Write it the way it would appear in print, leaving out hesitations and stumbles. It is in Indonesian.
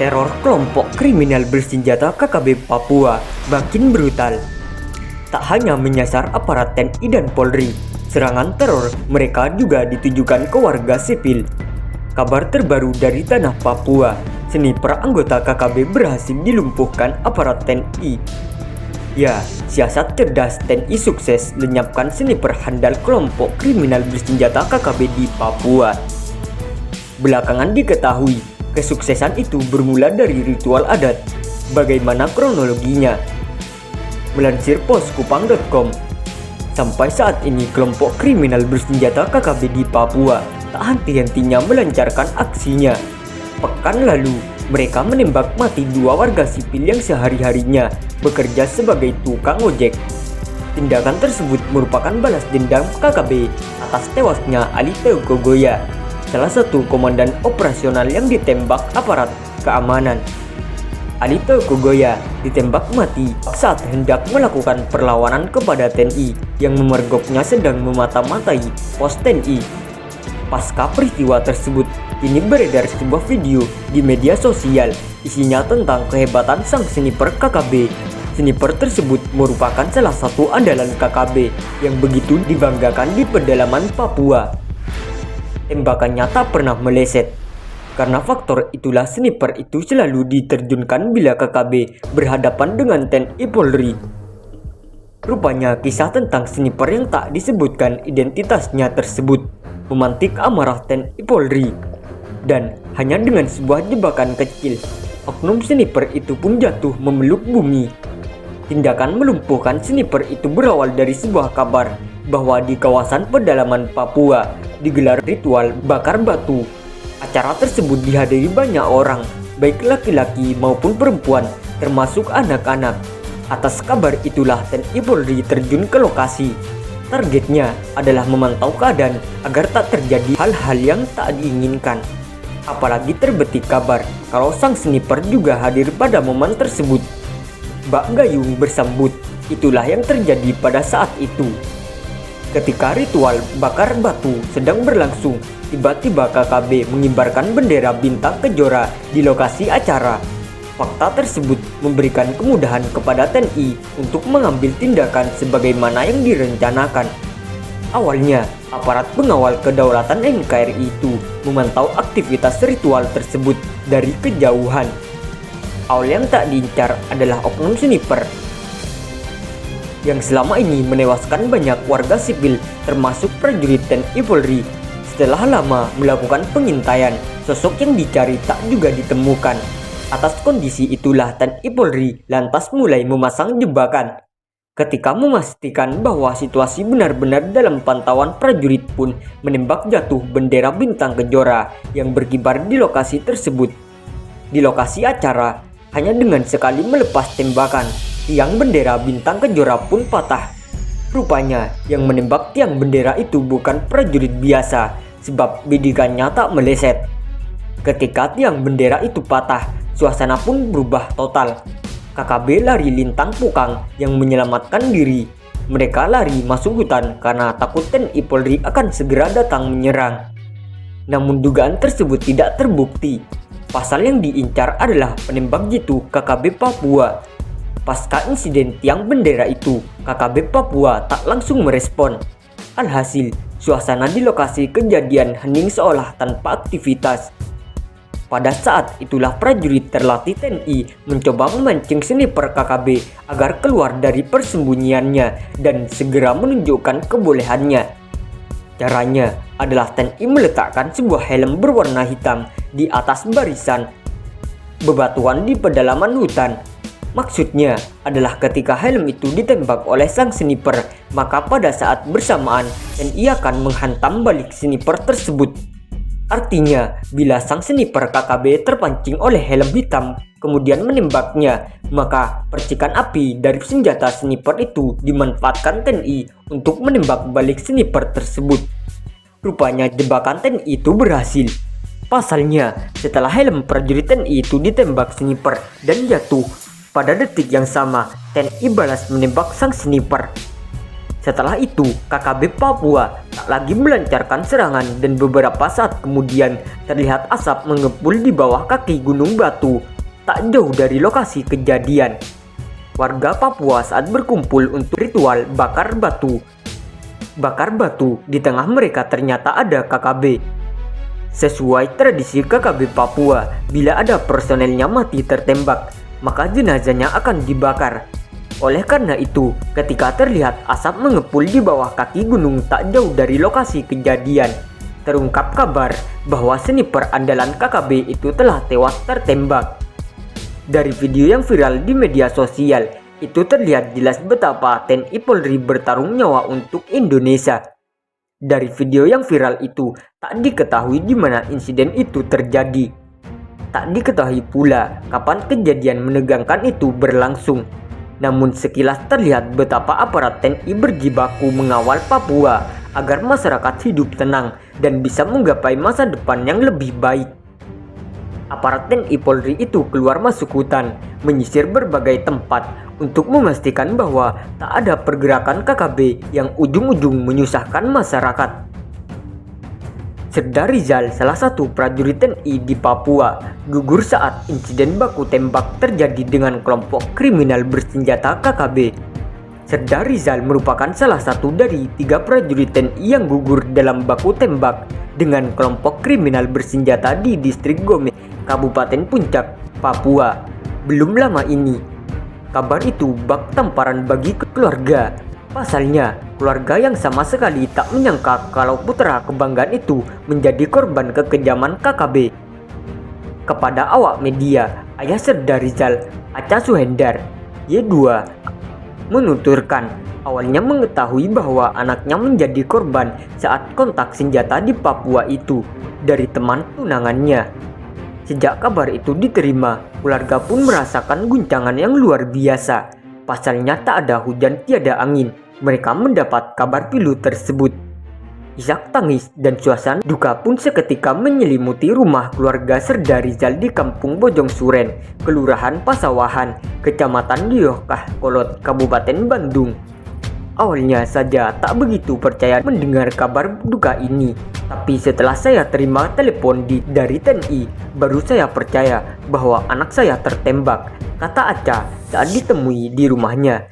Teror kelompok kriminal bersenjata KKB Papua makin brutal. Tak hanya menyasar aparat TNI dan Polri, serangan teror mereka juga ditujukan ke warga sipil. Kabar terbaru dari tanah Papua, sniper anggota KKB berhasil dilumpuhkan aparat TNI. Ya, siasat cerdas TNI sukses lenyapkan sniper handal kelompok kriminal bersenjata KKB di Papua. Belakangan diketahui, kesuksesan itu bermula dari ritual adat. Bagaimana kronologinya? Melansir poskupang.com, sampai saat ini kelompok kriminal bersenjata KKB di Papua tak henti-hentinya melancarkan aksinya. Pekan lalu, mereka menembak mati 2 warga sipil yang sehari-harinya bekerja sebagai tukang ojek. Tindakan tersebut merupakan balas dendam KKB atas tewasnya Ali Teukogoya, salah satu komandan operasional yang ditembak aparat keamanan. Ali Teukogoya ditembak mati saat hendak melakukan perlawanan kepada TNI yang memergoknya sedang memata-matai pos TNI. Pasca peristiwa tersebut, kini beredar sebuah video di media sosial isinya tentang kehebatan sang sniper KKB. Sniper tersebut merupakan salah satu andalan KKB yang begitu dibanggakan di pedalaman Papua. Tembakannya tak pernah meleset. Karena faktor itulah sniper itu selalu diterjunkan bila KKB berhadapan dengan TNI Polri. Rupanya kisah tentang sniper yang tak disebutkan identitasnya tersebut memantik amarah TNI Polri. Dan hanya dengan sebuah jebakan kecil, oknum sniper itu pun jatuh memeluk bumi. Tindakan melumpuhkan sniper itu berawal dari sebuah kabar bahwa di kawasan pedalaman Papua digelar ritual bakar batu. Acara tersebut dihadiri banyak orang, baik laki-laki maupun perempuan, termasuk anak-anak. Atas kabar itulah TNI Polri terjun ke lokasi. Targetnya adalah memantau keadaan agar tak terjadi hal-hal yang tak diinginkan. Apalagi terbetik kabar kalau sang sniper juga hadir pada momen tersebut. Bak gayung bersambut, itulah yang terjadi pada saat itu. Ketika ritual bakar batu sedang berlangsung, tiba-tiba KKB mengibarkan bendera bintang kejora di lokasi acara. Fakta tersebut memberikan kemudahan kepada TNI untuk mengambil tindakan sebagaimana yang direncanakan. Awalnya, aparat pengawal kedaulatan NKRI itu memantau aktivitas ritual tersebut dari kejauhan. Awal yang tak diincar adalah oknum sniper yang selama ini menewaskan banyak warga sipil termasuk prajurit TNI Polri. Setelah lama melakukan pengintaian, sosok yang dicari tak juga ditemukan. Atas kondisi itulah TNI Polri lantas mulai memasang jebakan. Ketika memastikan bahwa situasi benar-benar dalam pantauan, prajurit pun menembak jatuh bendera bintang kejora yang berkibar di lokasi tersebut. Di lokasi acara, hanya dengan sekali melepas tembakan, tiang bendera bintang kejora pun patah. Rupanya yang menembak tiang bendera itu bukan prajurit biasa, sebab bidikannya tak meleset. Ketika tiang bendera itu patah, suasana pun berubah total. KKB lari lintang pukang yang menyelamatkan diri. Mereka lari masuk hutan karena takut TNI Polri akan segera datang menyerang. Namun dugaan tersebut tidak terbukti. Pasal yang diincar adalah penembak jitu KKB Papua. Pasca insiden tiang bendera itu, KKB Papua tak langsung merespon. Alhasil, suasana di lokasi kejadian hening seolah tanpa aktivitas. Pada saat itulah prajurit terlatih TNI mencoba memancing sniper KKB agar keluar dari persembunyiannya dan segera menunjukkan kebolehannya. Caranya adalah TNI meletakkan sebuah helm berwarna hitam di atas barisan bebatuan di pedalaman hutan. Maksudnya adalah ketika helm itu ditembak oleh sang sniper, maka pada saat bersamaan TNI akan menghantam balik sniper tersebut. Artinya, bila sang sniper KKB terpancing oleh helm hitam kemudian menembaknya, maka percikan api dari senjata sniper itu dimanfaatkan TNI untuk menembak balik sniper tersebut. Rupanya jebakan TNI itu berhasil. Pasalnya, setelah helm prajurit TNI itu ditembak sniper dan jatuh, pada detik yang sama TNI balas menembak sang sniper. Setelah itu, KKB Papua tak lagi melancarkan serangan dan beberapa saat kemudian terlihat asap mengepul di bawah kaki Gunung Batu tak jauh dari lokasi kejadian. Warga Papua saat berkumpul untuk ritual bakar batu. Di tengah mereka ternyata ada KKB. Sesuai tradisi KKB Papua, bila ada personelnya mati tertembak, maka jenazahnya akan dibakar. Oleh karena itu, ketika terlihat asap mengepul di bawah kaki gunung tak jauh dari lokasi kejadian, terungkap kabar bahwa sniper andalan KKB itu telah tewas tertembak. Dari video yang viral di media sosial, itu terlihat jelas betapa TNI Polri bertarung nyawa untuk Indonesia. Dari video yang viral itu, tak diketahui di mana insiden itu terjadi. Tak diketahui pula kapan kejadian menegangkan itu berlangsung. Namun sekilas terlihat betapa aparat TNI berjibaku mengawal Papua agar masyarakat hidup tenang dan bisa menggapai masa depan yang lebih baik. Aparat TNI Polri itu keluar masuk hutan, menyisir berbagai tempat untuk memastikan bahwa tak ada pergerakan KKB yang ujung-ujung menyusahkan masyarakat. Serda Rizal, salah satu prajurit TNI di Papua, gugur saat insiden baku tembak terjadi dengan kelompok kriminal bersenjata KKB. Serda Rizal merupakan salah satu dari 3 prajurit TNI yang gugur dalam baku tembak dengan kelompok kriminal bersenjata di distrik Gome, Kabupaten Puncak, Papua. Belum lama ini, kabar itu bak tamparan bagi keluarga. Pasalnya, keluarga yang sama sekali tak menyangka kalau putra kebanggaan itu menjadi korban kekejaman KKB. Kepada awak media, ayah Serda Rizal, Acha Suhendar, Y2, menuturkan awalnya mengetahui bahwa anaknya menjadi korban saat kontak senjata di Papua itu dari teman tunangannya. Sejak kabar itu diterima, keluarga pun merasakan guncangan yang luar biasa. Pasalnya tak ada hujan tiada angin, mereka mendapat kabar pilu tersebut. Isak tangis dan suasana duka pun seketika menyelimuti rumah keluarga Serda Rizal di Kampung Bojong Suren, Kelurahan Pasawahan, Kecamatan Liohkah Kolot, Kabupaten Bandung. Awalnya saja tak begitu percaya mendengar kabar duka ini, tapi setelah saya terima telepon dari TNI, baru saya percaya bahwa anak saya tertembak, kata Acha saat ditemui di rumahnya.